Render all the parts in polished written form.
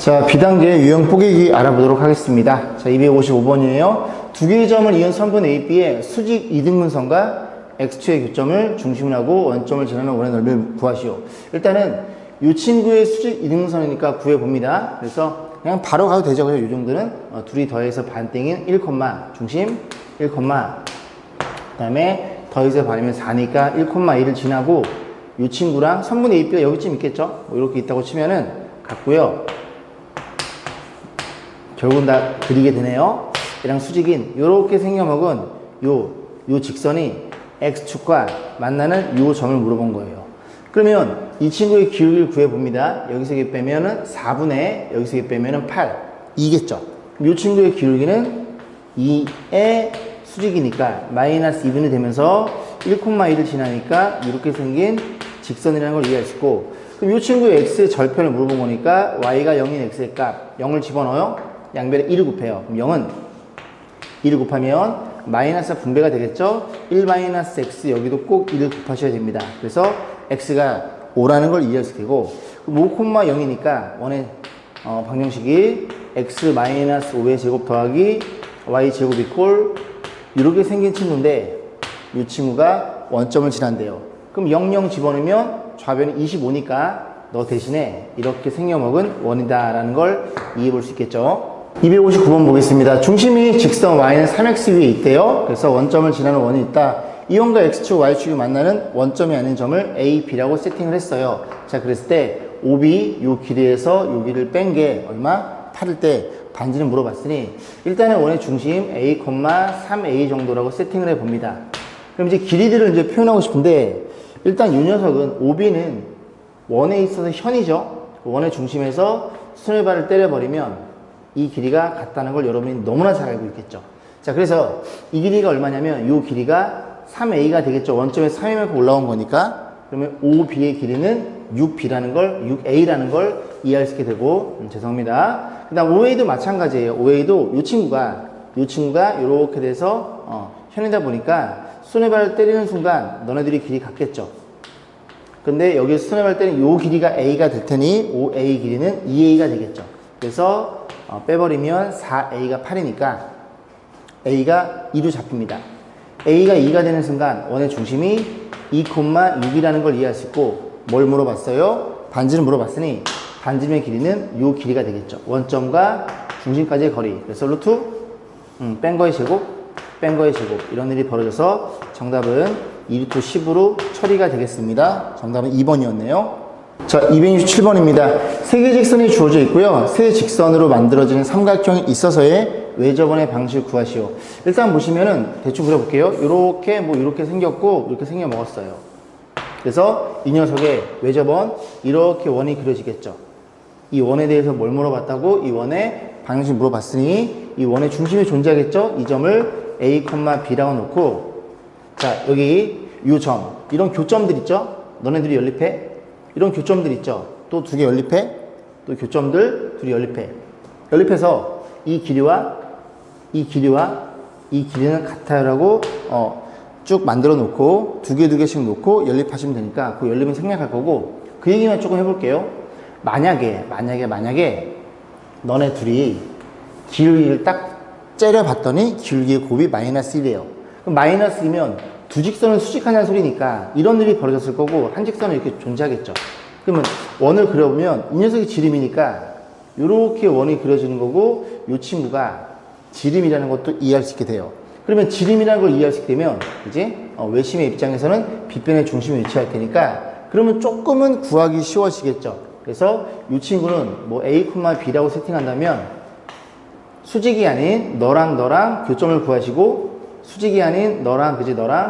자, 비단계 유형 포개기 알아보도록 하겠습니다. 자, 255번이에요. 두 개의 점을 이은 선분 AB의 수직 이등분선과 X축의 교점을 중심으로 하고 원점을 지나는 원의 넓이를 구하시오. 일단은 이 친구의 수직 이등분선이니까 구해봅니다. 그래서 그냥 바로 가도 되죠. 그래서 이 정도는 둘이 더해서 반땡인 1, 중심 1, 그 다음에 더해서 반이면 4니까 1,2를 지나고 이 친구랑 선분 AB가 여기쯤 있겠죠. 뭐 이렇게 있다고 치면은 같고요. 결국은 다 그리게 되네요. 얘랑 수직인 요렇게 생겨먹은 요 직선이 X축과 만나는 요 점을 물어본 거예요. 그러면 이 친구의 기울기를 구해봅니다. 여기서 이렇게 빼면은 4분의 여기서 이렇게 빼면은 8 2겠죠. 이 친구의 기울기는 2의 수직이니까 마이너스 2분이 되면서 1,2를 지나니까 이렇게 생긴 직선이라는 걸 이해할 수 있고, 그럼 이 친구의 X의 절편을 물어본 거니까 Y가 0인 X의 값 0을 집어넣어요. 양변에 1을 곱해요. 그럼 0은 1을 곱하면 마이너스 분배가 되겠죠? 1 마이너스 X 여기도 꼭 1을 곱하셔야 됩니다. 그래서 X가 5라는 걸 이해할 수 있고, 5,0이니까 원의 방정식이 X 마이너스 5의 제곱 더하기 Y 제곱 이꼴 이렇게 생긴 친구인데 이 친구가 원점을 지난대요. 그럼 0, 집어넣으면 좌변이 25니까 너 대신에 이렇게 생겨먹은 원이다라는 걸 이해해 볼 수 있겠죠. 259번 보겠습니다. 중심이 직선 Y는 3X 위에 있대요. 그래서 원점을 지나는 원이 있다. 이 원과 X축, Y축이 만나는 원점이 아닌 점을 A, B라고 세팅을 했어요. 자, 그랬을 때 OB 요 길이에서 요 길이를 뺀 게 얼마? 8일 때 반지를 물어봤으니 일단은 원의 중심 A, 3A 정도라고 세팅을 해봅니다. 그럼 이제 길이들을 이제 표현하고 싶은데 일단 이 녀석은 OB는 원에 있어서 현이죠. 원의 중심에서 수뇌발을 때려버리면 이 길이가 같다는 걸 여러분이 너무나 잘 알고 있겠죠. 자, 그래서 이 길이가 얼마냐면 이 길이가 3A가 되겠죠. 원점에 3A만큼 올라온 거니까. 그러면 OB의 길이는 6B라는 걸, 6A라는 걸 이해할 수 있게 되고, 죄송합니다. 그 다음 OA도 마찬가지예요. OA도 이 친구가 이렇게 돼서 현이다 보니까 수뇌발을 때리는 순간 너네들이 길이 같겠죠. 근데 여기서 수뇌발 때리는 이 길이가 A가 될 테니 OA 길이는 2A가 되겠죠. 그래서 빼버리면 4A가 8이니까 A가 2로 잡힙니다. A가 2가 되는 순간 원의 중심이 2,6이라는 걸 이해할 수 있고, 뭘 물어봤어요? 반지를 물어봤으니 반지의 길이는 이 길이가 되겠죠. 원점과 중심까지의 거리. 그래서 루트 뺀 거의 제곱 이런 일이 벌어져서 정답은 2루트 10으로 처리가 되겠습니다. 정답은 2번이었네요. 자, 267번입니다. 세 개의 직선이 주어져 있고요. 세 직선으로 만들어지는 삼각형이 있어서의 외접원의 방식을 구하시오. 일단 보시면은 대충 그려볼게요. 이렇게 생겼고 이렇게 생겨 먹었어요. 그래서 이 녀석의 외접원 이렇게 원이 그려지겠죠. 이 원에 대해서 뭘 물어봤다고? 이 원의 방정식 물어봤으니 이 원의 중심이 존재하겠죠. 이 점을 A, B라고 놓고, 자, 여기 이 점, 이런 교점들 있죠. 너네들이 연립해. 이런 교점들 있죠. 또 두 개 연립해. 또 교점들 둘이 연립해. 연립해서 이 길이와 이 길이는 같아요라고 쭉 만들어 놓고 두 개씩 놓고 연립하시면 되니까 그 연립은 생략할 거고, 그 얘기만 조금 해볼게요. 만약에 너네 둘이 기울기를 딱 째려봤더니 기울기의 곱이 마이너스 1이에요. 그럼 마이너스 2면 두 직선은 수직하냐는 소리니까 이런 일이 벌어졌을 거고, 한 직선은 이렇게 존재하겠죠. 그러면 원을 그려보면 이 녀석이 지름이니까 이렇게 원이 그려지는 거고, 이 친구가 지름이라는 것도 이해할 수 있게 돼요. 그러면 지름이라는 걸 이해할 수 있게 되면 이제 외심의 입장에서는 빗변의 중심에 위치할 테니까 그러면 조금은 구하기 쉬워지겠죠. 그래서 이 친구는 뭐 A, B라고 세팅한다면 수직이 아닌 너랑 교점을 구하시고, 수직이 아닌 너랑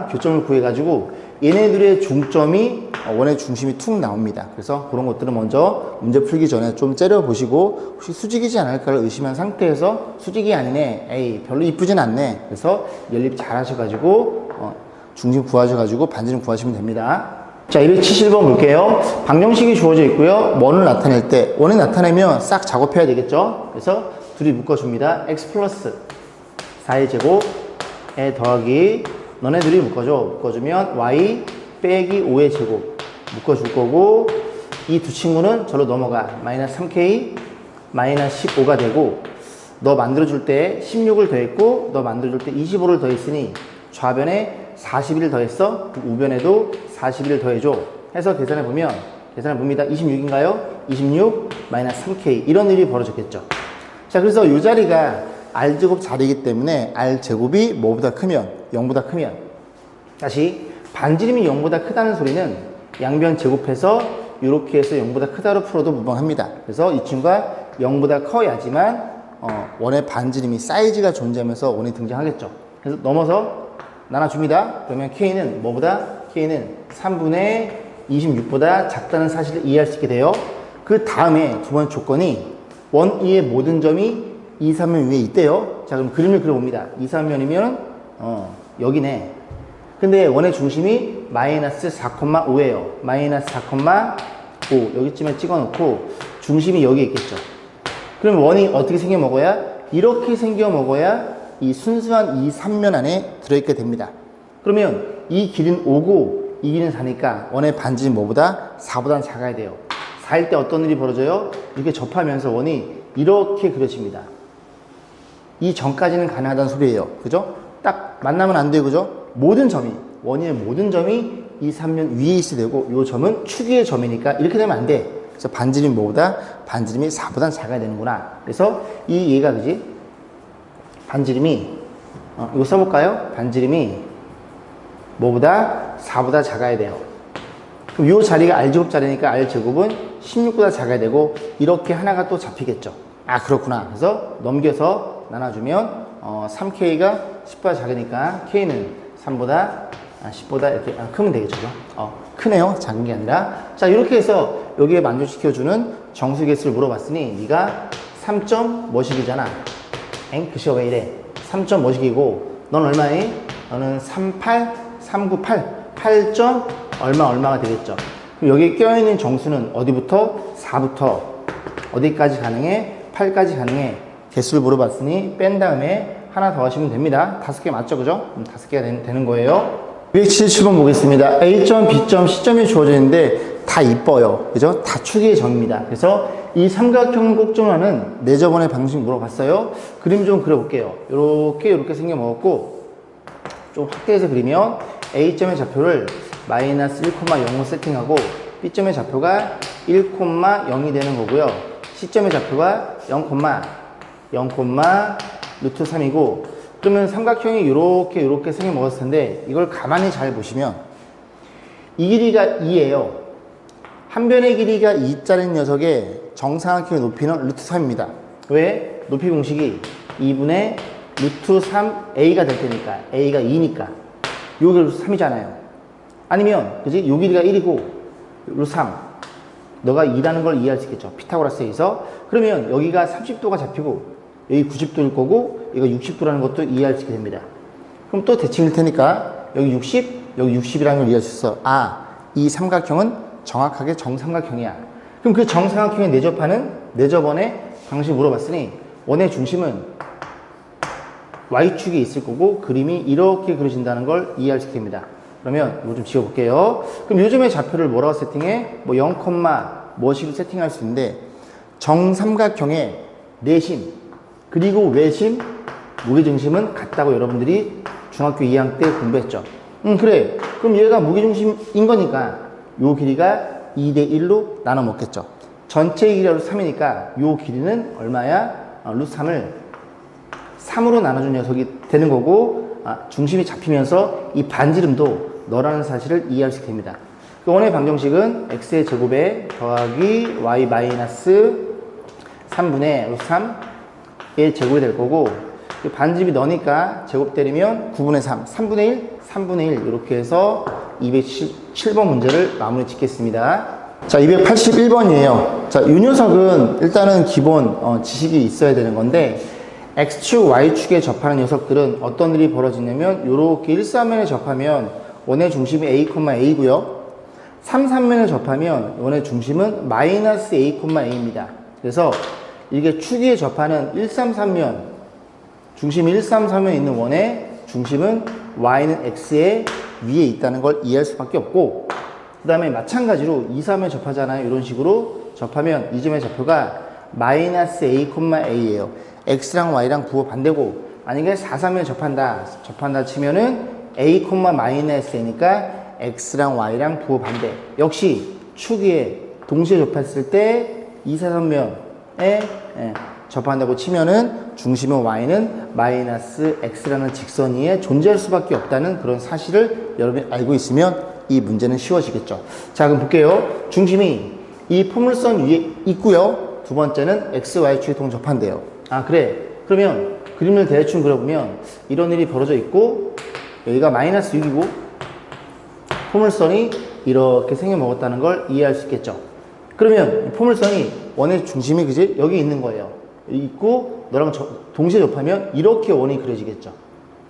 교점을 구해가지고 얘네들의 중점이 원의 중심이 툭 나옵니다. 그래서 그런 것들은 먼저 문제 풀기 전에 좀 째려보시고 혹시 수직이지 않을까를 의심한 상태에서 수직이 아니네, 에이 별로 이쁘진 않네, 그래서 연립 잘 하셔가지고 중심 구하셔가지고 반지름 구하시면 됩니다. 자, 271번 볼게요. 방정식이 주어져 있고요. 원을 나타낼 때, 원을 나타내면 싹 작업해야 되겠죠. 그래서 둘이 묶어줍니다. x 플러스 4의 제곱에 더하기 너네들이 묶어주면 y 빼기 5의 제곱 묶어줄 거고, 이 두 친구는 저로 넘어가 마이너스 3k 마이너스 15가 되고, 너 만들어줄 때 16을 더했고 너 만들어줄 때 25를 더했으니 좌변에 41을 더했어. 우변에도 41을 더해줘. 해서 계산해 봅니다. 26인가요? 26 마이너스 3k 이런 일이 벌어졌겠죠. 자, 그래서 이 자리가 r제곱 자리이기 때문에 r제곱이 뭐보다 크면 0보다 크면, 다시 반지름이 0보다 크다는 소리는 양변 제곱해서 이렇게 해서 0보다 크다로 풀어도 무방합니다. 그래서 이 친구가 0보다 커야지만 원의 반지름이 사이즈가 존재하면서 원이 등장하겠죠. 그래서 넘어서 나눠줍니다. 그러면 K는 뭐보다? K는 3분의 26보다 작다는 사실을 이해할 수 있게 돼요. 그 다음에 두 번째 조건이 원 위의 모든 점이 2, 3면 위에 있대요. 자, 그럼 그림을 그려봅니다. 2, 3면이면 여기네. 근데 원의 중심이 마이너스 4,5예요. 마이너스 4,5 여기쯤에 찍어놓고 중심이 여기 있겠죠. 그럼 원이 어떻게 생겨 먹어야? 이렇게 생겨 먹어야 이 순수한 이 3면 안에 들어있게 됩니다. 그러면 이 길은 5고 이 길은 4니까 원의 반지름이 뭐보다? 4보다 작아야 돼요. 4일 때 어떤 일이 벌어져요? 이렇게 접하면서 원이 이렇게 그려집니다. 이 점까지는 가능하다는 소리예요. 그죠? 딱 만나면 안 돼요. 그죠? 모든 점이, 원인의 모든 점이 이 3면 위에 있어야 되고 이 점은 축 위의 점이니까 이렇게 되면 안 돼. 그래서 반지름이 뭐보다? 반지름이 4보다 작아야 되는구나. 그래서 이 얘가 그지? 반지름이 이거 써볼까요? 반지름이 뭐보다? 4보다 작아야 돼요. 그럼 이 자리가 r제곱 자리니까 r제곱은 16보다 작아야 되고 이렇게 하나가 또 잡히겠죠. 아, 그렇구나. 그래서 넘겨서 나눠주면 3K가 10보다 작으니까 K는 3보다 10보다 이렇게 크면 되겠죠. 크네요. 작은 게 아니라. 자, 이렇게 해서 여기에 만족시켜주는 정수 개수를 물어봤으니 네가 3점 뭐식이잖아. 글씨가 왜 이래? 3점 뭐식이고 넌 얼마니? 너는 38, 398 8점 얼마가 되겠죠. 그럼 여기에 껴있는 정수는 어디부터? 4부터 어디까지 가능해? 8까지 가능해. 개수를 물어봤으니 뺀 다음에 하나 더 하시면 됩니다. 5개 맞죠? 그죠? 5개가 되는 거예요. 277번 보겠습니다. A점, B점, C점이 주어져 있는데 다 이뻐요. 그죠? 다 축의 점입니다. 그래서 이 삼각형 꼭정하는 내저번의 방식 물어봤어요. 그림 좀 그려볼게요. 이렇게 생겨 먹었고 좀 확대해서 그리면 A점의 좌표를 마이너스 1,0을 세팅하고 B점의 좌표가 1,0이 되는 거고요. C점의 좌표가 0, 루트 3이고 그러면 삼각형이 이렇게 생겨 먹었을 텐데 이걸 가만히 잘 보시면 이 길이가 2예요. 한 변의 길이가 2짜리 녀석의 정삼각형의 높이는 루트 3입니다. 왜? 높이 공식이 2분의 루트 3a가 될 테니까 a가 2니까 요게 루트 3이잖아요. 아니면 그지? 요 길이가 1이고 루트 3 너가 2라는 걸 이해할 수 있겠죠. 피타고라스에 의해서. 그러면 여기가 30도가 잡히고 여기 90도일 거고 이거 60도라는 것도 이해할 수 있게 됩니다. 그럼 또 대칭일 테니까 여기 60, 여기 60이라는 걸 이해할 수 있어. 아, 이 삼각형은 정확하게 정삼각형이야. 그럼 그 정삼각형에 내접번의 방식 물어봤으니 원의 중심은 Y축에 있을 거고 그림이 이렇게 그려진다는 걸 이해할 수 있게 됩니다. 그러면 이거 좀 지워볼게요. 그럼 요즘의 좌표를 뭐라고 세팅해? 뭐 0, 뭐식으로 세팅할 수 있는데 정삼각형의 내심 그리고 외심 무게중심은 같다고 여러분들이 중학교 2학년 때 공부했죠. 그래. 그럼 얘가 무게중심인 거니까 요 길이가 2대 1로 나눠 먹겠죠. 전체 길이가 루트 3이니까 요 길이는 얼마야? 루트 3을 3으로 나눠준 녀석이 되는 거고 중심이 잡히면서 이 반지름도 너라는 사실을 이해할 수 있게 됩니다. 그 원의 방정식은 x의 제곱에 더하기 y 마이너스 3분의 루트 3의 제곱이 될 거고 반지름이 너니까 제곱 때리면 9분의 3, 3분의 1, 3분의 1 이렇게 해서 277번 문제를 마무리 짓겠습니다. 자, 281번이에요. 자, 이 녀석은 일단은 기본 지식이 있어야 되는 건데 X축, Y축에 접하는 녀석들은 어떤 일이 벌어지냐면 이렇게 1,3면에 접하면 원의 중심이 A, A고요. 3, 3면에 접하면 원의 중심은 마이너스 A, A입니다. 그래서 이게 축에 접하는 1, 3, 3면 중심이 1, 3, 3면에 있는 원의 중심은 Y는 X의 위에 있다는 걸 이해할 수밖에 없고 그 다음에 마찬가지로 2, 3에 접하잖아요. 이런 식으로 접하면 이 점의 좌표가 마이너스 a, a예요. x랑 y랑 부호 반대고, 만약에 4, 3을 접한다 치면은 a, 마이너스 a니까 x랑 y랑 부호 반대. 역시 축 위에 동시에 접했을 때 2, 4, 3면에 접한다고 치면은 중심은 y는 마이너스 x라는 직선 위에 존재할 수밖에 없다는 그런 사실을 여러분이 알고 있으면 이 문제는 쉬워지겠죠. 자, 그럼 볼게요. 중심이 이 포물선 위에 있고요. 두 번째는 x, y축에 동접한대요. 아, 그래. 그러면 그림을 대충 그려보면 이런 일이 벌어져 있고, 여기가 마이너스 6이고 포물선이 이렇게 생겨먹었다는 걸 이해할 수 있겠죠. 그러면 포물선이 원의 중심이 그지? 여기 있는 거예요. 여기 있고 너랑 동시에 접하면 이렇게 원이 그려지겠죠.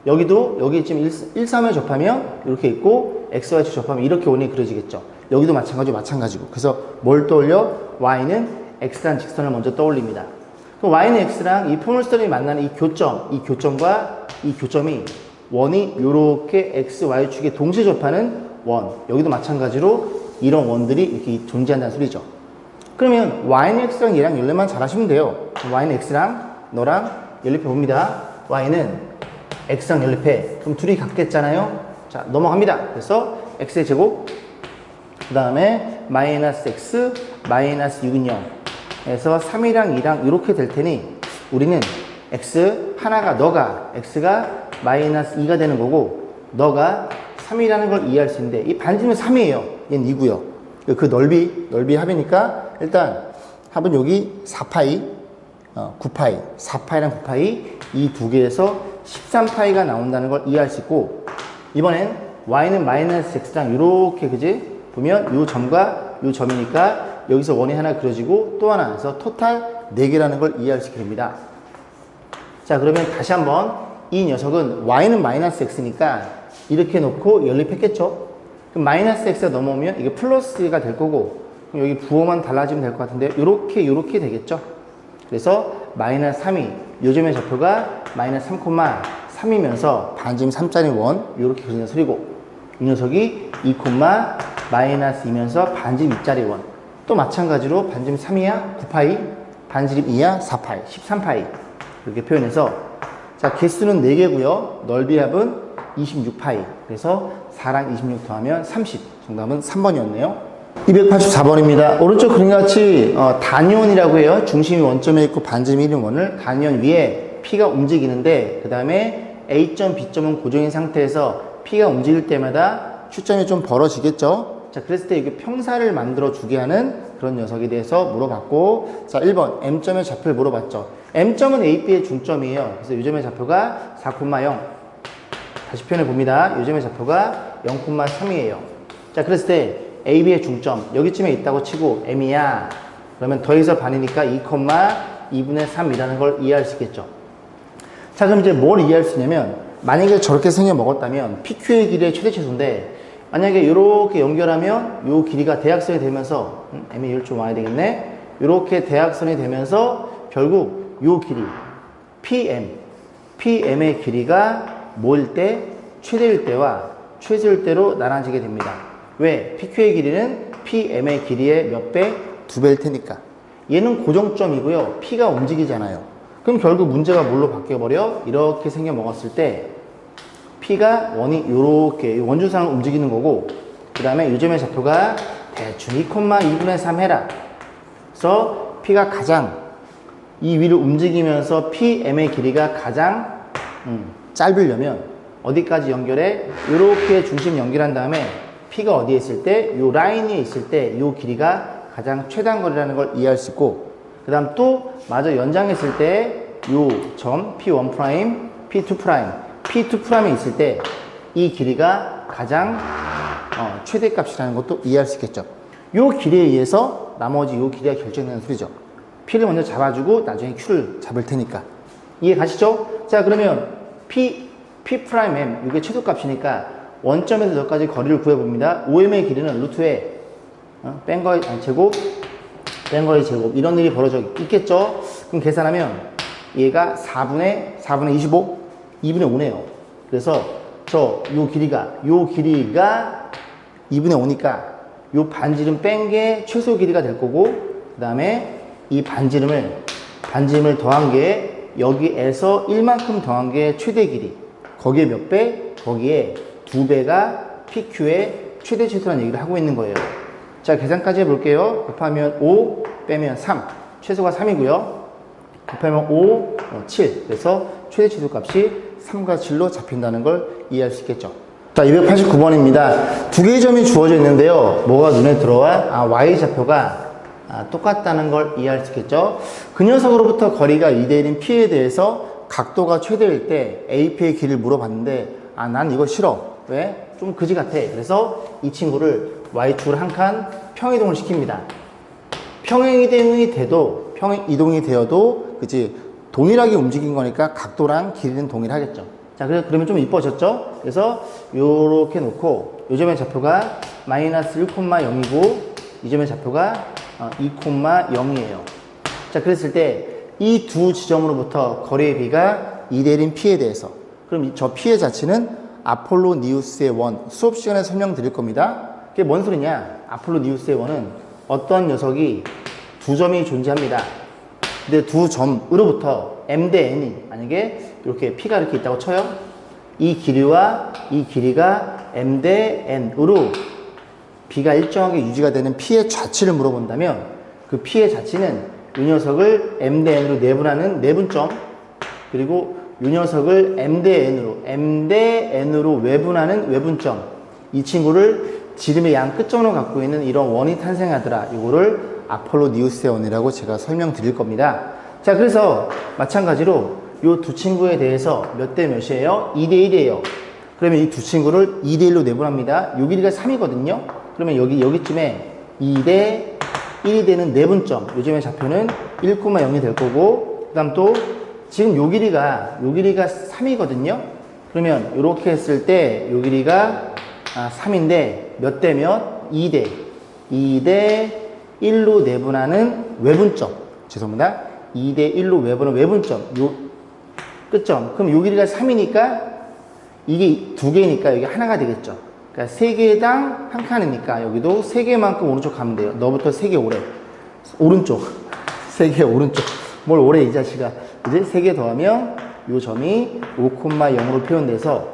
여기도 여기 지금 1, 3에 접하면 이렇게 있고 x, y축 접하면 이렇게 원이 그려지겠죠. 여기도 마찬가지고. 그래서 뭘 떠올려? y는 x라는 직선을 먼저 떠올립니다. 그럼 y는 x랑 이 포물선이 만나는 이 교점과 이 교점이 원이 이렇게 x, y축에 동시에 접하는 원. 여기도 마찬가지로 이런 원들이 이렇게 존재한다는 소리죠. 그러면 y는 x랑 얘랑 연립만 잘 하시면 돼요. y는 x랑 너랑 연립해 봅니다. y는 x랑 연립해. 그럼 둘이 같겠잖아요. 자, 넘어갑니다. 그래서 x의 제곱, 그 다음에 마이너스 x, 마이너스 6은 0 에서 3이랑 2랑 이렇게 될 테니 우리는 x 하나가 너가 x가 마이너스 2가 되는 거고 너가 3이라는 걸 이해할 수 있는데 이 반지름은 3이에요. 얘는 2고요. 그 넓이 합이니까 일단 합은 여기 4파이, 9파이, 4파이랑 9파이 이 두 개에서 13파이가 나온다는 걸 이해할 수 있고, 이번엔 y는 마이너스 x랑 이렇게 그지? 보면 요 점과 요 점이니까 여기서 원이 하나 그려지고 또 하나, 그래서 토탈 4개라는 걸 이해할 수 있게 됩니다. 자, 그러면 다시 한번 이 녀석은 y는 마이너스 x니까 이렇게 놓고 연립했겠죠? 그럼 마이너스 x가 넘어오면 이게 플러스가 될 거고, 그럼 여기 부호만 달라지면 될 것 같은데 요렇게 되겠죠? 그래서 마이너스 3이 요점의 좌표가 마이너스 3,3이면서 반지름 3짜리 원 요렇게 그리는 소리고, 이 녀석이 2, 마이너스 2면서 반지름 2짜리 원. 또 마찬가지로 반지름 3이야 9파이, 반지름 2야 4파이, 13파이 이렇게 표현해서, 자, 개수는 4개고요. 넓이 합은 26파이. 그래서 4랑 26 더하면 30. 정답은 3번이었네요. 284번입니다. 오른쪽 그림같이 단위원이라고 해요. 중심이 원점에 있고 반지름이 1인 원을 단위원 위에 P가 움직이는데, 그 다음에 A점, B점은 고정인 상태에서 P가 움직일 때마다 Q점이 좀 벌어지겠죠. 자, 그랬을 때 이게 평사를 만들어 주게 하는 그런 녀석에 대해서 물어봤고, 자, 1번 M점의 좌표를 물어봤죠. M점은 A, B의 중점이에요. 그래서 요점의 좌표가 4,0. 다시 표현해 봅니다. 요점의 좌표가 0,3이에요. 자, 그랬을 때 A, B의 중점 여기쯤에 있다고 치고 M이야. 그러면 더해서 반이니까 2,2분의 3이라는 걸 이해할 수 있겠죠. 자, 그럼 이제 뭘 이해할 수 있냐면, 만약에 저렇게 생겨 먹었다면 PQ의 길이의 최대 최소인데, 만약에 이렇게 연결하면 요 길이가 대각선이 되면서 M이 이럴 좀 와야 되겠네. 이렇게 대각선이 되면서 결국 요 길이 PM의 길이가 뭐일 때? 최대일 때와 최소일 때로 나눠지게 됩니다. 왜? PQ의 길이는 PM의 길이의 몇 배? 2배일 테니까. 얘는 고정점이고요. P가 움직이잖아요. 그럼 결국 문제가 뭘로 바뀌어버려? 이렇게 생겨 먹었을 때 P가 원이 이렇게 원주상을 움직이는 거고, 그 다음에 요점의 좌표가 대충 2,2분의 3 해라. 그래서 P가 가장 이 위를 움직이면서 PM의 길이가 가장 짧으려면 어디까지 연결해? 이렇게 중심 연결한 다음에 P가 어디에 있을 때? 요 라인에 있을 때 요 길이가 가장 최단거리라는 걸 이해할 수 있고, 그 다음 또 마저 연장했을 때 요 점 P1', P2', P2'에 있을 때 이 길이가 가장 최대값이라는 것도 이해할 수 있겠죠. 요 길이에 의해서 나머지 요 길이가 결정되는 소리죠. P를 먼저 잡아주고 나중에 Q를 잡을 테니까. 이해 가시죠? 자, 그러면 P'M 이게 최소값이니까 원점에서 여기까지 거리를 구해봅니다. OM의 길이는 루트에 뺀 거의 제곱, 뺀 거의 제곱, 이런 일이 벌어져 있겠죠? 그럼 계산하면 얘가 4분의 25, 2분의 5네요. 그래서 요 길이가 2분의 5니까 요 반지름 뺀 게 최소 길이가 될 거고, 그 다음에 이 반지름을 더한 게 여기에서 1만큼 더한 게 최대 길이. 거기에 몇 배? 거기에 2배가 PQ의 최대 최소라는 얘기를 하고 있는 거예요. 자, 계산까지 해볼게요. 곱하면 5 빼면 3. 최소가 3이고요. 곱하면 5, 7. 그래서 최대 최소 값이 3과 7로 잡힌다는 걸 이해할 수 있겠죠. 자, 289번입니다. 두 개의 점이 주어져 있는데요. 뭐가 눈에 들어와? Y좌표가 똑같다는 걸 이해할 수 있겠죠. 그 녀석으로부터 거리가 2대1인 P에 대해서 각도가 최대일 때 AP의 길이를 물어봤는데 난 이거 싫어. 왜? 좀 그지 같아. 그래서 이 친구를 Y축을 한 칸 평이동을 시킵니다. 평행이동이 되어도 그치 동일하게 움직인 거니까 각도랑 길이는 동일하겠죠. 자, 그러면 좀 이뻐졌죠? 그래서 요렇게 놓고 요 점의 좌표가 마이너스 1,0이고 이 점의 좌표가 2,0이에요. 자, 그랬을 때 이 두 지점으로부터 거리의 비가 2대1인 P에 대해서, 그럼 저 P의 자체는 아폴로니우스의 원, 수업 시간에 설명드릴 겁니다. 그게 뭔 소리냐? 아폴로니우스의 원은 어떤 녀석이 두 점이 존재합니다. 근데 두 점으로부터 M 대 N이, 만약에 이렇게 P가 이렇게 있다고 쳐요. 이 길이와 이 길이가 M 대 N으로 B가 일정하게 유지가 되는 P의 좌치를 물어본다면 그 P의 좌치는 이 녀석을 M 대 N으로 내분하는 내분점, 그리고 이 녀석을 M 대 N으로 외분하는 외분점, 이 친구를 지름의 양 끝점으로 갖고 있는 이런 원이 탄생하더라. 이거를 아폴로니우스의 원이라고 제가 설명드릴 겁니다. 자, 그래서 마찬가지로 이 두 친구에 대해서 몇 대 몇이에요? 2대 1이에요. 그러면 이 두 친구를 2대 1로 내분합니다. 요 길이가 3이거든요. 그러면 여기쯤에 2대 1이 되는 내분점, 요즘의 좌표는 1,0이 될 거고, 그 다음 또 지금 요 길이가 3이거든요. 그러면 이렇게 했을 때 요 길이가 3인데 몇 대 몇? 2대 1로 내분하는 외분점. 죄송합니다. 2대 1로 외분하는 외분점. 요 끝점. 그럼 요 길이가 3이니까 이게 두 개니까 여기 하나가 되겠죠. 그러니까 3개당 한 칸이니까 여기도 3개만큼 오른쪽 가면 돼요. 너부터 3개 오래. 오른쪽. 3개 오른쪽. 뭘 오래 이 자식아. 이제 3개 더하면 요 점이 5,0으로 표현돼서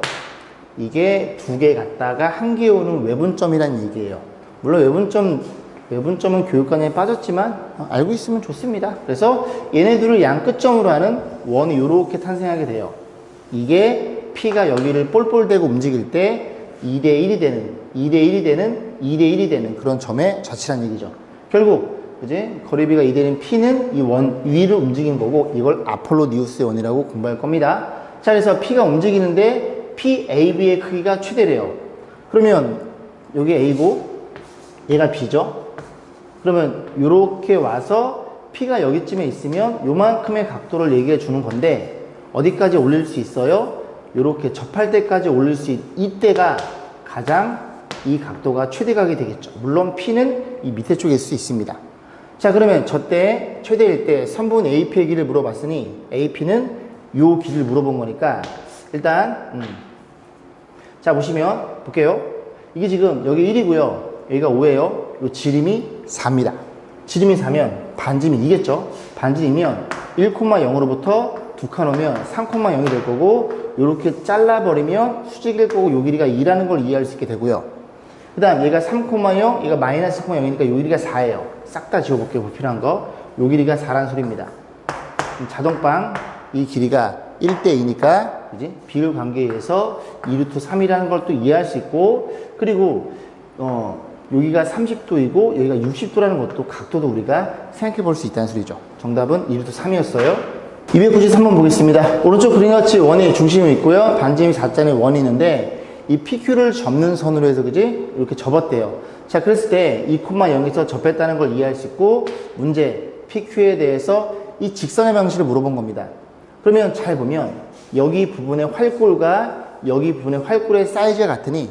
이게 2개 갔다가 1개 오는 외분점이라는 얘기예요. 물론 외분점은 교육관에 빠졌지만 알고 있으면 좋습니다. 그래서 얘네들을 양 끝점으로 하는 원이 이렇게 탄생하게 돼요. 이게 P가 여기를 볼볼대고 움직일 때 2대 1이 되는 그런 점의 좌치란 얘기죠. 결국 이제 거리비가 2대 1인 P는 이 원 위를 움직이는 거고, 이걸 아폴로니우스의 원이라고 공부할 겁니다. 자, 그래서 P가 움직이는데 PAB의 크기가 최대래요. 그러면 여기 A고 얘가 B죠. 그러면 이렇게 와서 P가 여기쯤에 있으면 요만큼의 각도를 얘기해 주는 건데, 어디까지 올릴 수 있어요? 이렇게 접할 때까지 올릴 수 이때가 가장 이 각도가 최대각이 되겠죠. 물론 P는 이 밑에 쪽에 있을 수 있습니다. 자, 그러면 저때 최대일 때 선분 AP의 길이를 물어봤으니 AP는 요 길이를 물어본 거니까 일단 자, 보시면 볼게요. 이게 지금 여기 1이고요. 여기가 5예요. 요 지름이 4입니다. 지름이 4면 반지름이 이겠죠. 반지름이면 1,0으로부터 2칸 오면 3,0이 될 거고, 이렇게 잘라버리면 수직일 거고, 요 길이가 2라는 걸 이해할 수 있게 되고요. 그 다음 얘가 3,0, 얘가 마이너스 0이니까 요 길이가 4예요. 싹 다 지워볼게요. 불필요한 거. 요 길이가 4란 소리입니다. 자동빵 이 길이가 1대2니까 이제 비율 관계에 의해서 2루트 3이라는 걸 또 이해할 수 있고, 그리고 여기가 30도이고 여기가 60도라는 것도 각도도 우리가 생각해 볼 수 있다는 소리죠. 정답은 2루트 3이었어요. 293번 보겠습니다. 오른쪽 그림같이 원이 중심이 있고요. 반지름이 4자의 원이 있는데 이 PQ를 접는 선으로 해서 그지? 이렇게 접었대요. 자, 그랬을 때 2,0에서 접했다는 걸 이해할 수 있고, 문제 PQ에 대해서 이 직선의 방식을 물어본 겁니다. 그러면 잘 보면 여기 부분의 활골과 여기 부분의 활골의 사이즈가 같으니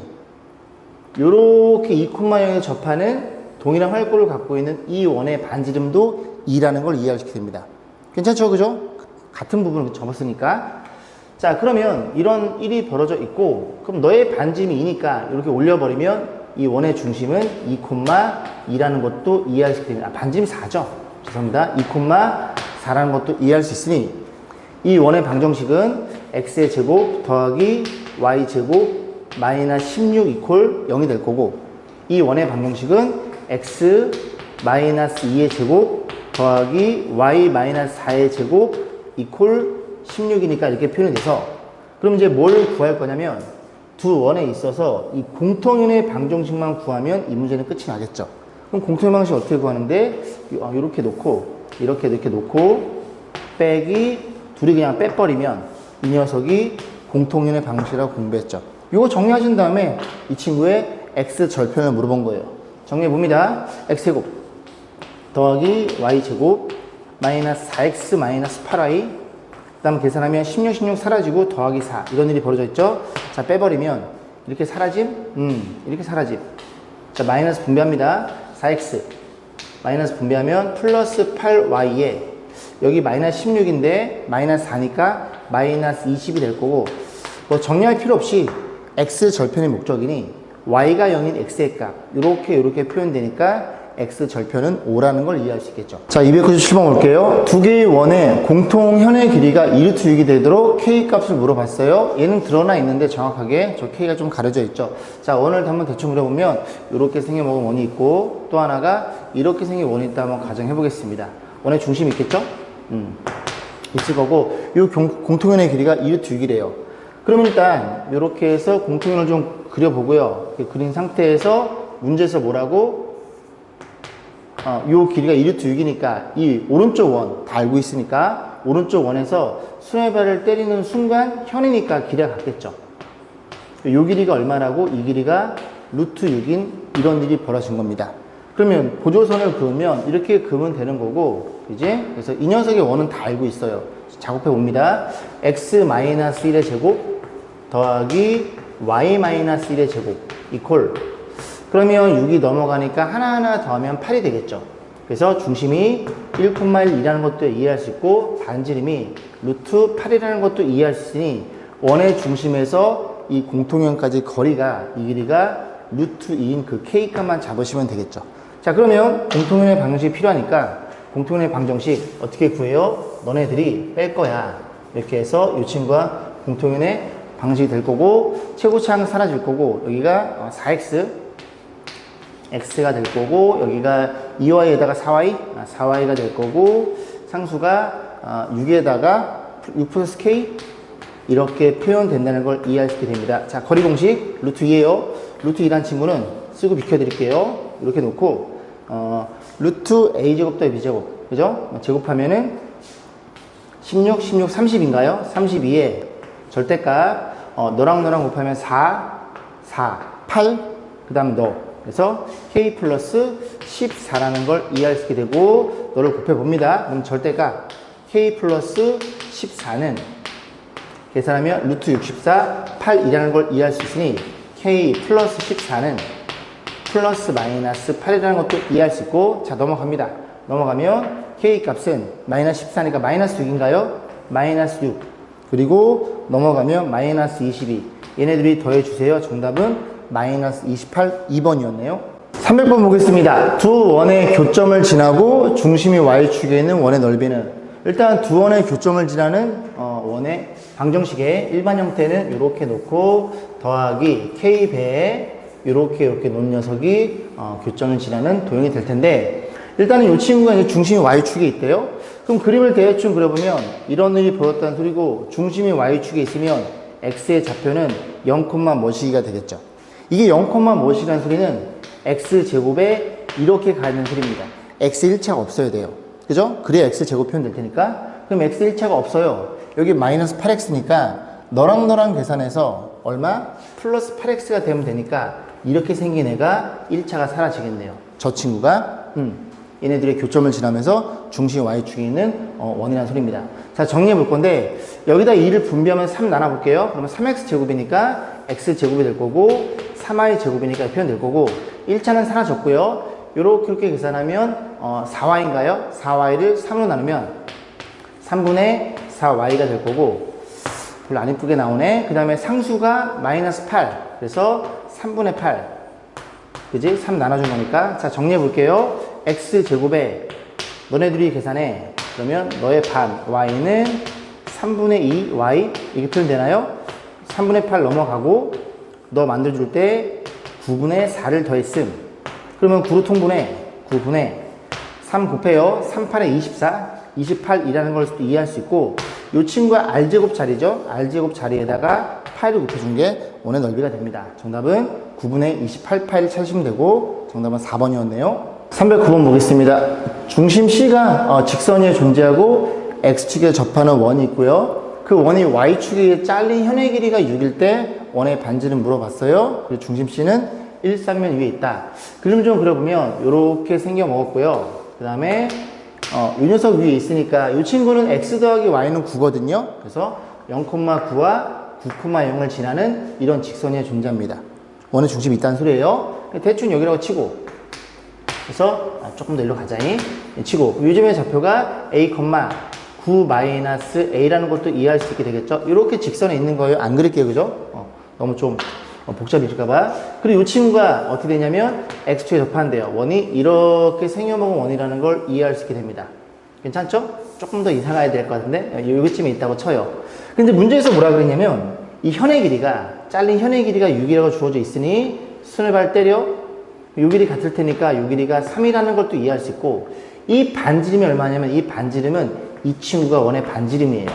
요렇게 2,0에 접하는 동일한 활골을 갖고 있는 이 원의 반지름도 2라는 걸 이해할 수 있게 됩니다. 괜찮죠? 그죠? 같은 부분을 접었으니까. 자, 그러면 이런 일이 벌어져 있고, 그럼 너의 반지름이 2니까 이렇게 올려버리면 이 원의 중심은 2,2라는 것도 이해할 수 있게 됩니다. 반지름이 4죠? 죄송합니다. 2,4라는 것도 이해할 수 있으니 이 원의 방정식은 x의 제곱 더하기 y 제곱 마이너스 16 이퀄 0이 될 거고, 이 원의 방정식은 x 마이너스 2의 제곱 더하기 y 마이너스 4의 제곱 이퀄 16이니까 이렇게 표현이 돼서, 그럼 이제 뭘 구할 거냐면 두 원에 있어서 이 공통연의 방정식만 구하면 이 문제는 끝이 나겠죠. 그럼 공통연 방식 어떻게 구하는데, 이렇게 놓고 이렇게 놓고 빼기 둘이 그냥 빼버리면 이 녀석이 공통연의 방식이라고 공부했죠. 이거 정리하신 다음에 이 친구의 x 절편을 물어본 거예요. 정리해 봅니다. x제곱 더하기 y제곱 마이너스 4x 마이너스 8y, 그 다음 계산하면 16 사라지고 더하기 4, 이런 일이 벌어져 있죠. 자, 빼버리면 이렇게 사라짐, 이렇게 사라짐. 자, 마이너스 분배합니다. 4x 마이너스 분배하면 플러스 8y에 여기 마이너스 16인데 마이너스 4니까 마이너스 20이 될 거고, 뭐 정리할 필요 없이 x 절편의 목적이니 y가 0인 x의 값 이렇게 표현되니까 x 절편은 5라는 걸 이해할 수 있겠죠. 자, 297번 볼게요. 두 개의 원의 공통현의 길이가 2루트 6이 되도록 k 값을 물어봤어요. 얘는 드러나 있는데 정확하게 저 k가 좀 가려져 있죠. 자, 원을 한번 대충 그려보면 이렇게 생겨먹은 원이 있고, 또 하나가 이렇게 생긴 원이 있다 한번 가정해 보겠습니다. 원의 중심이 있겠죠? 있을 거고, 이 공통연의 길이가 2루트 6이래요. 그러면 일단 이렇게 해서 공통연을 좀 그려보고요. 이렇게 그린 상태에서 문제에서 뭐라고? 요 길이가 2루트 6이니까 이 오른쪽 원 다 알고 있으니까 오른쪽 원에서 수뇌발을 때리는 순간 현이니까 길이가 같겠죠. 요 길이가 얼마라고? 이 길이가 루트 6인 이런 일이 벌어진 겁니다. 그러면 보조선을 그으면 이렇게 그으면 되는 거고, 이제 그래서 이 녀석의 원은 다 알고 있어요. 작업해 봅니다. x-1의 제곱 더하기 y-1의 제곱 이퀄, 그러면 6이 넘어가니까 하나하나 더하면 8이 되겠죠. 그래서 중심이 1,1이라는 것도 이해할 수 있고 반지름이 루트 8이라는 것도 이해할 수 있으니 원의 중심에서 이 공통연까지 거리가, 이 길이가 루트 2인 그 k 값만 잡으시면 되겠죠. 자, 그러면 공통연의 방정식이 필요하니까 공통연의 방정식 어떻게 구해요? 너네들이 뺄 거야. 이렇게 해서 이 친구가 공통연의 방식이 될 거고, 최고차항 사라질 거고, 여기가 4x x가 될 거고, 여기가 2y에다가 4y가 될 거고, 상수가 6에다가 6 플러스 k 이렇게 표현된다는 걸 이해할 수 있게 됩니다. 자, 거리 공식 루트 2예요. 루트 2란 친구는 쓰고 비켜드릴게요. 이렇게 놓고 루트 a제곱 더하기 b제곱, 그죠? 제곱하면은 16, 30인가요? 32에 절대값 너랑 곱하면 4, 8, 그 다음 너, 그래서 k 플러스 14라는 걸 이해할 수 있게 되고, 너를 곱해봅니다. 그럼 절대값 k 플러스 14는 계산하면 루트 64, 8이라는 걸 이해할 수 있으니 k 플러스 14는 플러스 마이너스 8이라는 것도 이해할 수 있고, 자, 넘어갑니다. 넘어가면 k 값은 마이너스 14니까 마이너스 6인가요? 마이너스 6. 그리고 넘어가면 마이너스 22. 얘네들이 더해주세요. 정답은 마이너스 28, 2번이었네요. 300번 보겠습니다. 두 원의 교점을 지나고 중심이 y축에 있는 원의 넓이는, 일단 두 원의 교점을 지나는 원의 방정식의 일반 형태는 이렇게 놓고 더하기 k배에 이렇게 놓은 녀석이 교점을 지나는 도형이 될 텐데, 일단은 이 친구가 이제 중심이 y축에 있대요. 그럼 그림을 대충 그려보면 이런 일이 벌어졌다는 소리고, 중심이 y축에 있으면 x의 좌표는 0, 뭐시기가 되겠죠. 이게 0, 뭐시라는 소리는 x제곱에 이렇게 가는 소리입니다. x1차가 없어야 돼요. 그죠? 그래야 x제곱 표현 될 테니까. 그럼 x1차가 없어요. 여기 마이너스 8x니까 너랑 계산해서 얼마? 플러스 8x가 되면 되니까 이렇게 생긴 애가 1차가 사라지겠네요. 저 친구가 얘네들의 교점을 지나면서 중심 y축에 있는 원이라는 소리입니다. 자, 정리해 볼 건데, 여기다 2를 분배하면 3 나눠 볼게요. 그러면 3x 제곱이니까 x 제곱이 될 거고, 3y 제곱이니까 표현 될 거고, 1차는 사라졌고요. 이렇게 계산하면 4y인가요? 4y를 3으로 나누면 3분의 4y가 될 거고, 별로 안 이쁘게 나오네. 그 다음에 상수가 마이너스 8. 그래서 3분의 8. 그지? 3 나눠준 거니까. 자, 정리해 볼게요. x제곱에 너네들이 계산해. 그러면 너의 반 y는 3분의 2 y 이렇게 표현되나요? 3분의 8 넘어가고 너 만들어줄 때 9분의 4를 더했음. 그러면 9로 통분해. 9분의 3 곱해요. 3, 8에 24, 28이라는 걸 이해할 수 있고 이 친구가 r제곱 자리죠. r제곱 자리에다가 8을 곱해준 게 원의 넓이가 됩니다. 정답은 9분의 28 파이를 찾으시면 되고 정답은 4번이었네요. 309번 보겠습니다. 중심 C가 직선 위에 존재하고 X축에 접하는 원이 있고요. 그 원이 Y축에 잘린 현의 길이가 6일 때 원의 반지를 물어봤어요. 그리고 중심 C는 일삼면 위에 있다. 그림 좀 그려보면 이렇게 생겨 먹었고요. 그 다음에 이 녀석 위에 있으니까 이 친구는 X 더하기 Y는 9거든요. 그래서 0,9와 9,0을 지나는 이런 직선의 존재합니다. 원의 중심이 있다는 소리예요. 대충 여기라고 치고 그래서 조금 더 일로 가자니 치고 요즘의 좌표가 a, 9-a라는 것도 이해할 수 있게 되겠죠. 이렇게 직선에 있는 거예요. 안 그릴게요. 그죠? 너무 좀 복잡해질까봐. 그리고 이 친구가 어떻게 되냐면 x축에 접한대요. 원이 이렇게 생겨먹은 원이라는 걸 이해할 수 있게 됩니다. 괜찮죠? 조금 더 이상해야 될 것 같은데 여기쯤에 있다고 쳐요. 근데 문제에서 뭐라 그랬냐면 이 현의 길이가 잘린 현의 길이가 6이라고 주어져 있으니 손을 발 때려 요 길이 같을 테니까 요 길이가 3이라는 걸 또 이해할 수 있고 이 반지름이 얼마냐면 이 반지름은 이 친구가 원의 반지름이에요.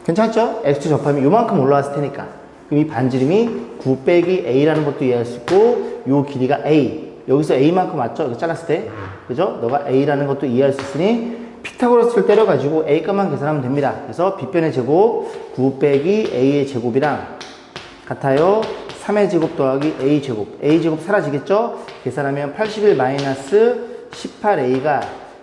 괜찮죠? x축 접하면 요만큼 올라왔을 테니까 그럼 이 반지름이 9 빼기 a라는 것도 이해할 수 있고 요 길이가 a 여기서 a만큼 맞죠? 이거 잘랐을 때 그죠? 너가 a라는 것도 이해할 수 있으니 피타고라스를 때려가지고 a 값만 계산하면 됩니다. 그래서 빗변의 제곱 9 빼기 a의 제곱이랑 같아요. 3의 제곱 더하기 a 제곱 사라지겠죠? 계산하면 81 마이너스 18a가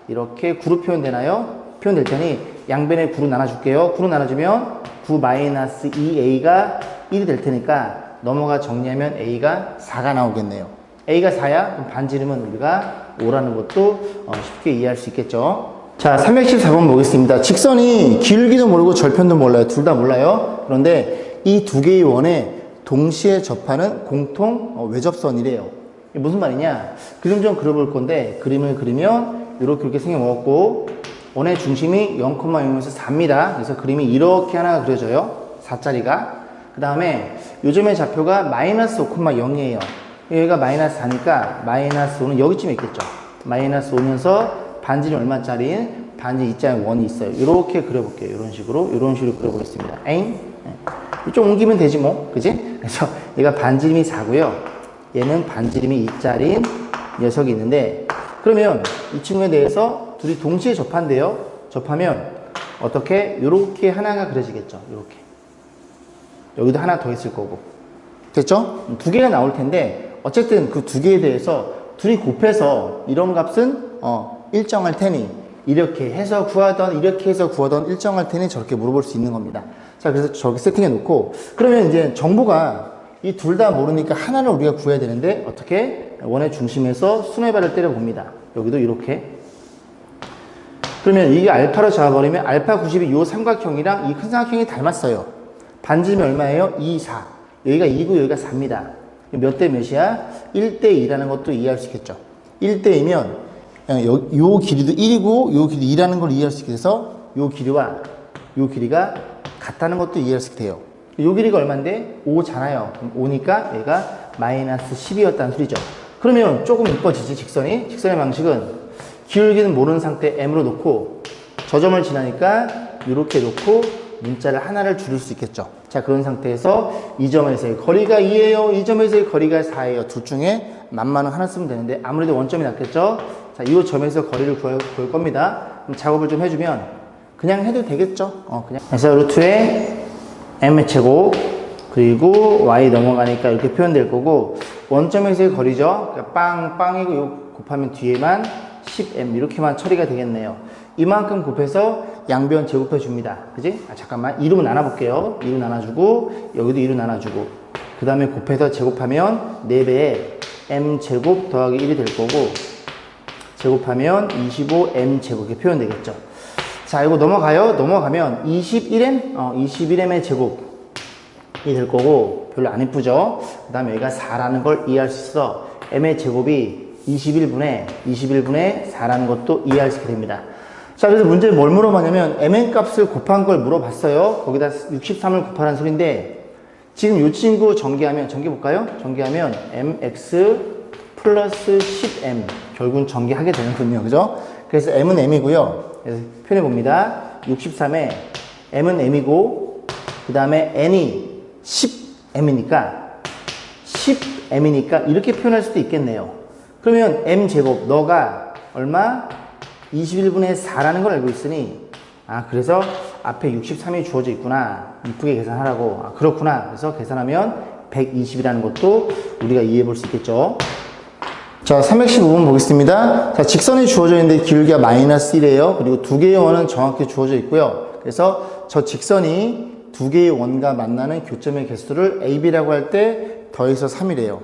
이렇게 9로 표현되나요? 표현될 테니 양변에 9로 나눠줄게요. 9로 나눠주면 9 마이너스 2a가 1이 될 테니까 넘어가 정리하면 a가 4가 나오겠네요. a가 4야? 그럼 반지름은 우리가 5라는 것도 쉽게 이해할 수 있겠죠? 자, 314번 보겠습니다. 직선이 길기도 모르고 절편도 몰라요. 둘 다 몰라요. 그런데 이 두 개의 원에 동시에 접하는 공통 외접선이래요. 이게 무슨 말이냐? 그림 좀 그려볼 건데 그림을 그리면 이렇게 생겨 먹었고 원의 중심이 0,0에서 4입니다. 그래서 그림이 이렇게 하나가 그려져요. 4짜리가. 그 다음에 요즘의 좌표가 마이너스 5,0이에요. 여기가 마이너스 4니까 마이너스 5는 여기쯤에 있겠죠. 마이너스 5면서 반지름 얼마짜리인 반지 이자의 원이 있어요. 이렇게 그려볼게요. 이런 식으로 그려보겠습니다. 에잉? 좀 옮기면 되지 뭐. 그지? 그래서 얘가 반지름이 4고요. 얘는 반지름이 2짜리인 녀석이 있는데 그러면 이 친구에 대해서 둘이 동시에 접한대요. 접하면 어떻게? 요렇게 하나가 그려지겠죠. 요렇게. 여기도 하나 더 있을 거고. 됐죠? 두 개가 나올 텐데 어쨌든 그 두 개에 대해서 둘이 곱해서 이런 값은 일정할 테니 이렇게 해서 구하던 이렇게 해서 구하던 일정할 테니 저렇게 물어볼 수 있는 겁니다. 자, 그래서 저렇게 세팅해 놓고 그러면 이제 정보가 이 둘 다 모르니까 하나를 우리가 구해야 되는데 어떻게? 원의 중심에서 수뇌발을 때려 봅니다. 여기도 이렇게. 그러면 이게 알파로 잡아버리면 알파 90이 이 삼각형이랑 이 큰 삼각형이 닮았어요. 반지름이 얼마예요? 2, 4. 여기가 2고 여기가 4입니다. 몇 대 몇이야? 1대 2라는 것도 이해할 수 있겠죠. 1대 2면 요 길이도 1이고 요 길이 2라는 걸 이해할 수 있게 돼서 요 길이와 요 길이가 같다는 것도 이해할 수 있게 돼요. 요 길이가 얼마인데? 5잖아요. 그럼 5니까 얘가 마이너스 10이었다는 소리죠. 그러면 조금 이뻐지지, 직선이? 직선의 방식은 기울기는 모르는 상태 m으로 놓고 저 점을 지나니까 이렇게 놓고 문자를 하나를 줄일 수 있겠죠. 자, 그런 상태에서 이 점에서의 거리가 2예요. 이 점에서의 거리가 4예요. 둘 중에 만만은 하나 쓰면 되는데 아무래도 원점이 낫겠죠. 자, 이 점에서 거리를 구할 겁니다. 그럼 작업을 좀 해주면 그냥 해도 되겠죠. 그냥. 그래서 루트에 m의 제곱 그리고 y 넘어가니까 이렇게 표현될 거고 원점에서의 거리죠. 그러니까 빵이고 이거 곱하면 뒤에만 10m 이렇게만 처리가 되겠네요. 이만큼 곱해서 양변 제곱해 줍니다. 그지? 잠깐만. 2로 나눠볼게요. 2로 나눠주고 여기도 2로 나눠주고 그 다음에 곱해서 제곱하면 4배에 m제곱 더하기 1이 될 거고 제곱하면 25m제곱 이렇게 표현되겠죠. 자, 이거 넘어가요. 넘어가면 21m? 21m의 제곱이 될 거고 별로 안 이쁘죠? 그 다음에 여기가 4라는 걸 이해할 수 있어. m의 제곱이 21분의 4라는 것도 이해할 수 있게 됩니다. 자, 그래서 문제에 뭘 물어봤냐면 mn 값을 곱한 걸 물어봤어요. 거기다 63을 곱하라는 소리인데 지금 이 친구 전개하면, 전개해볼까요? 전개하면 mx 플러스 10m 결국은 전개하게 되는군요. 그죠? 그래서 m은 m이고요. 그래서 표현해봅니다. 63에 m은 m이고 그 다음에 n이 10m이니까 이렇게 표현할 수도 있겠네요. 그러면 m제곱 너가 얼마? 21분의 4라는 걸 알고 있으니 그래서 앞에 63이 주어져 있구나. 이쁘게 계산하라고. 그렇구나. 그래서 계산하면 120이라는 것도 우리가 이해해 볼 수 있겠죠. 자, 315번 보겠습니다. 자, 직선이 주어져 있는데 기울기가 마이너스 1이에요. 그리고 두 개의 원은 정확히 주어져 있고요. 그래서 저 직선이 두 개의 원과 만나는 교점의 개수를 AB라고 할 때 더해서 3이래요.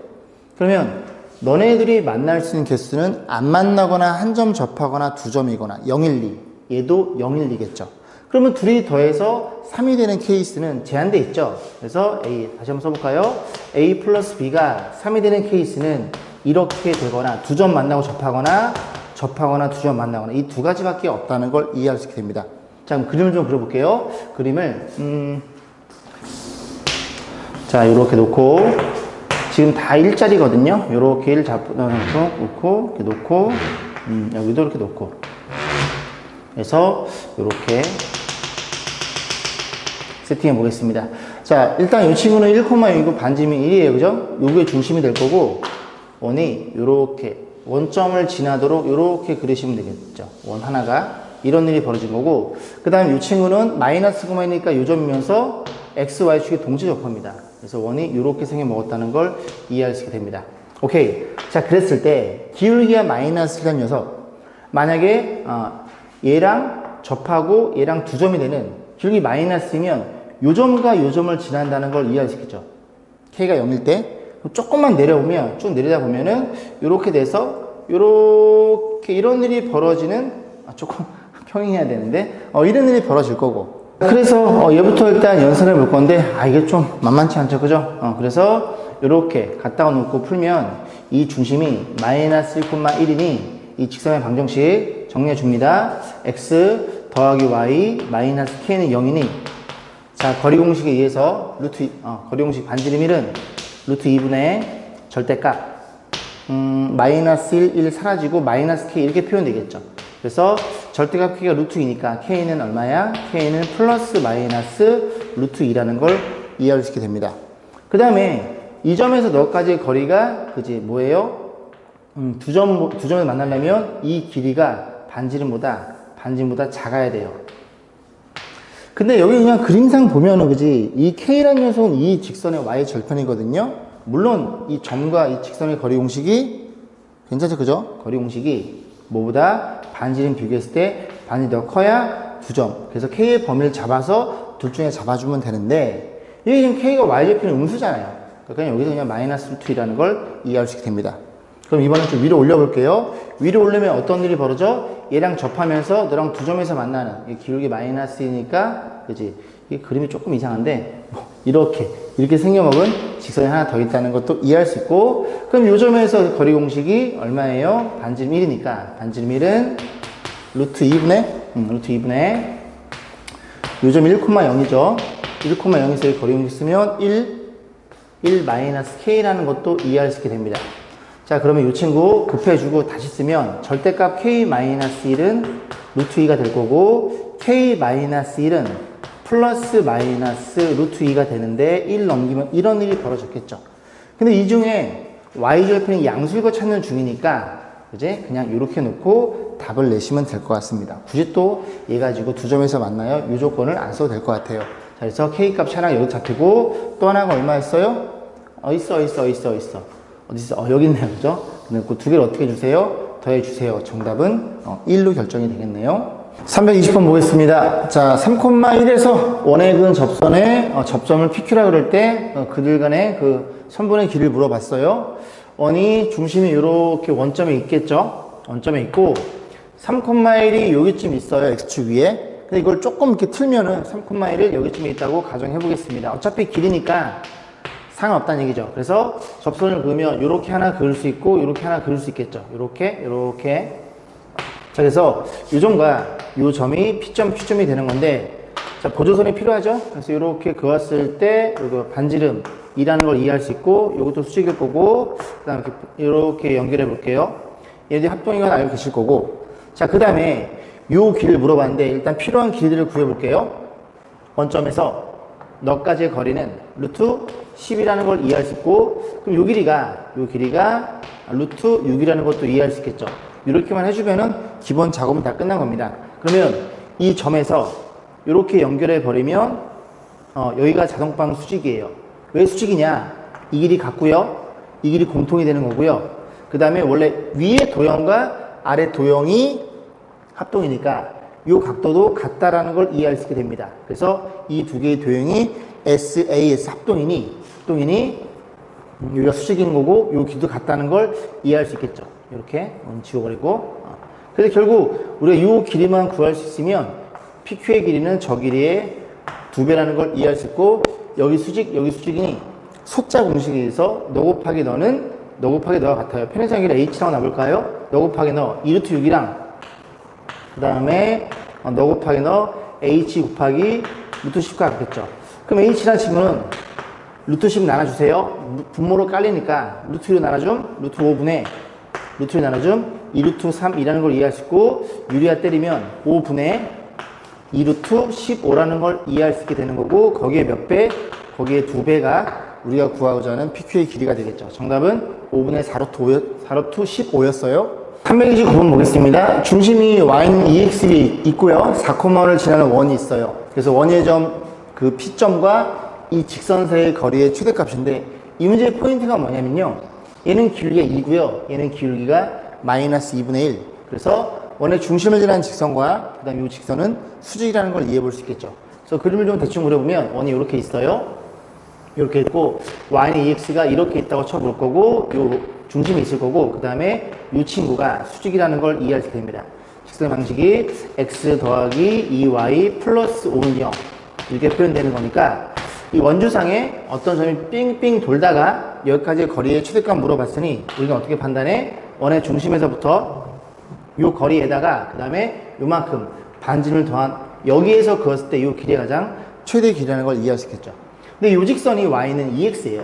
그러면 너네들이 만날 수 있는 개수는 안 만나거나 한 점 접하거나 두 점이거나 0, 1, 2. 얘도 0, 1, 2겠죠. 그러면 둘이 더해서 3이 되는 케이스는 제한돼 있죠. 그래서 A, 다시 한번 써볼까요? A 플러스 B가 3이 되는 케이스는 이렇게 되거나 두 점 만나고 접하거나 두 점 만나거나 이 두 가지밖에 없다는 걸 이해할 수 있게 됩니다. 자, 그럼 그림을 좀 그려볼게요. 그림을 자, 이렇게 놓고 지금 다 일자리거든요. 이렇게 놓고 이렇게 놓고 여기도 이렇게 놓고 그래서 이렇게 세팅해 보겠습니다. 자, 일단 이 친구는 1,6이고 반지름이 1이에요. 그죠? 요게 중심이 될 거고 원이 이렇게 원점을 지나도록 이렇게 그리시면 되겠죠. 원 하나가 이런 일이 벌어진 거고 그 다음에 이 친구는 마이너스 고마이니까 요 점이면서 x, y축이 동시 접합니다. 그래서 원이 이렇게 생겨 먹었다는 걸 이해할 수 있게 됩니다. 오케이. 자, 그랬을 때 기울기가 마이너스 1한 녀석 만약에 얘랑 접하고 얘랑 두 점이 되는 기울기 마이너스이면 요 점과 요 점을 지난다는 걸 이해할 수 있겠죠. k가 0일 때 조금만 내려오면 쭉 내리다 보면은 이렇게 돼서 이렇게 이런 일이 벌어지는 조금 평행해야 되는데 이런 일이 벌어질 거고 그래서 얘부터 일단 연산해 볼 건데 이게 좀 만만치 않죠, 그죠? 그래서 이렇게 갖다가 놓고 풀면 이 중심이 마이너스 1,1이니 이 직선의 방정식 정리해 줍니다. x 더하기 y 마이너스 k는 0이니 자, 거리 공식에 의해서 거리 공식 반지름 1은 루트 2분의 절대값 마이너스 1 사라지고 마이너스 k 이렇게 표현되겠죠. 그래서 절대값 k가 루트 2니까 k는 얼마야? k는 플러스 마이너스 루트 2라는 걸 이해할 수 있게 됩니다. 그 다음에 이 점에서 너까지의 거리가 그지 뭐예요? 두 점을 만나려면 이 길이가 반지름보다 작아야 돼요. 근데 여기 그냥 그림상 보면은 그지 이 k라는 녀석은 이 직선의 y 절편이거든요. 물론 이 점과 이 직선의 거리 공식이 괜찮죠, 그죠? 거리 공식이 뭐보다 반지름 비교했을 때 반이 더 커야 두 점. 그래서 k의 범위를 잡아서 둘 중에 잡아주면 되는데 이게 지금 k가 y 절편의 음수잖아요. 그러니까 여기서 그냥 마이너스 루트 2라는 걸 이해할 수 있게 됩니다. 그럼 이번엔 좀 위로 올려볼게요. 위로 올리면 어떤 일이 벌어져? 얘랑 접하면서 너랑 두 점에서 만나는 기울기 마이너스이니까 그지? 이 그림이 조금 이상한데 이렇게 생겨먹은 직선이 하나 더 있다는 것도 이해할 수 있고 그럼 이 점에서 거리 공식이 얼마예요? 반지름 1이니까 반지름 1은 루트 2분의 요점 1,0이죠. 1,0에서 거리 공식 쓰면 1 마이너스 k라는 것도 이해할 수 있게 됩니다. 자, 그러면 이 친구 곱해주고 다시 쓰면 절대값 k-1은 루트 2가 될 거고 k-1은 플러스 마이너스 루트 2가 되는데 1 넘기면 이런 일이 벌어졌겠죠. 근데 이 중에 y절편이 양수일 찾는 중이니까 이제 그냥 이렇게 놓고 답을 내시면 될 것 같습니다. 굳이 또 얘 가지고 두 점에서 만나요? 이 조건을 안 써도 될 것 같아요. 자, 그래서 k값 하나 여기 잡히고 또 하나가 얼마였어요? 있어. 어디 있어? 여기 있네요. 그죠? 그 두 개를 어떻게 주세요? 더해주세요. 정답은 1로 결정이 되겠네요. 320번 보겠습니다. 자, 3,1에서 원에 그은 접선의 접점을 PQ라 그럴 때 그들 간의 그 선분의 길이를 물어봤어요. 원이 중심이 이렇게 원점에 있겠죠? 원점에 있고 3,1이 여기쯤 있어요. X축 위에. 근데 이걸 조금 이렇게 틀면은 3,1을 여기쯤에 있다고 가정해 보겠습니다. 어차피 길이니까 상관없다는 얘기죠. 그래서 접선을 그으면 이렇게 하나 그을 수 있고 이렇게 하나 그을 수 있겠죠. 이렇게. 자, 그래서 이 점과 이 점이 P점, Q점이 되는 건데, 자, 보조선이 필요하죠. 그래서 이렇게 그었을 때 이거 반지름이라는 걸 이해할 수 있고, 이것도 수직일 거고, 그다음에 이렇게 연결해 볼게요. 얘들이 합동이건 알고 계실 거고. 자, 그 다음에 요 길을 물어봤는데 일단 필요한 길이들을 구해 볼게요. 원점에서 너까지의 거리는 루트 10이라는 걸 이해할 수 있고, 그럼 요 길이가 루트 6이라는 것도 이해할 수 있겠죠. 이렇게만 해주면은 기본 작업은 다 끝난 겁니다. 그러면 이 점에서 이렇게 연결해 버리면 여기가 자동방 수직이에요. 왜 수직이냐? 이 길이 같고요. 이 길이 공통이 되는 거고요. 그 다음에 원래 위의 도형과 아래 도형이 합동이니까 이 각도도 같다라는 걸 이해할 수 있게 됩니다. 그래서 이 두 개의 도형이 SAS 합동이니 여기가 수직인 거고 이 길도 같다는 걸 이해할 수 있겠죠. 이렇게 지워버리고. 그래서 결국 우리가 이 길이만 구할 수 있으면 PQ의 길이는 저 길이의 2배라는 걸 이해할 수 있고, 여기 수직이니 숫자 공식에 의해서 너 곱하기 너는 너 곱하기 너가 같아요. 편의상 길이 H라고 나볼까요? 너 곱하기 너 2루트 6이랑 그 다음에 너 곱하기 너 H 곱하기 루트 10과 같겠죠. 그럼 H라는 친구는 루트 10 나눠주세요. 분모로 깔리니까 루트 2로 나눠줌 루트 5분의 루트 2 나눠줌 2루트 3이라는 걸 이해할 수 있고, 유리화 때리면 5분의 2루트 15라는 걸 이해할 수 있게 되는 거고, 거기에 몇 배? 거기에 2배가 우리가 구하고자 하는 PQ의 길이가 되겠죠. 정답은 5분의 4루트 15였어요. 329번 보겠습니다. 중심이 Y는 EX에 있고요. 4,1을 지나는 원이 있어요. 그래서 원의 점, 그 P점과 이 직선사의 거리의 최대값인데, 이 문제의 포인트가 뭐냐면요. 얘는 길이가 2고요. 얘는 길이가 마이너스 2분의 1. 그래서 원의 중심을 지나는 직선과 그 다음에 이 직선은 수직이라는 걸 이해해 볼 수 있겠죠. 그래서 그림을 좀 대충 그려보면 원이 이렇게 있어요. 이렇게 있고, Y는 EX가 이렇게 있다고 쳐볼 거고, 요 중심이 있을 거고, 그 다음에 이 친구가 수직이라는 걸 이해할 수 있게 됩니다. 직선 방식이 X 더하기 2Y 플러스 5는 0. 이렇게 표현되는 거니까, 이 원주상에 어떤 점이 삥삥 돌다가 여기까지의 거리의 최대값 물어봤으니 우리가 어떻게 판단해? 원의 중심에서부터 요 거리에다가 그 다음에 요만큼 반지름을 더한 여기에서 그었을 때 요 길이 가장 최대 길이라는 걸 이해할 수 있겠죠. 근데 요 직선이 Y는 EX예요.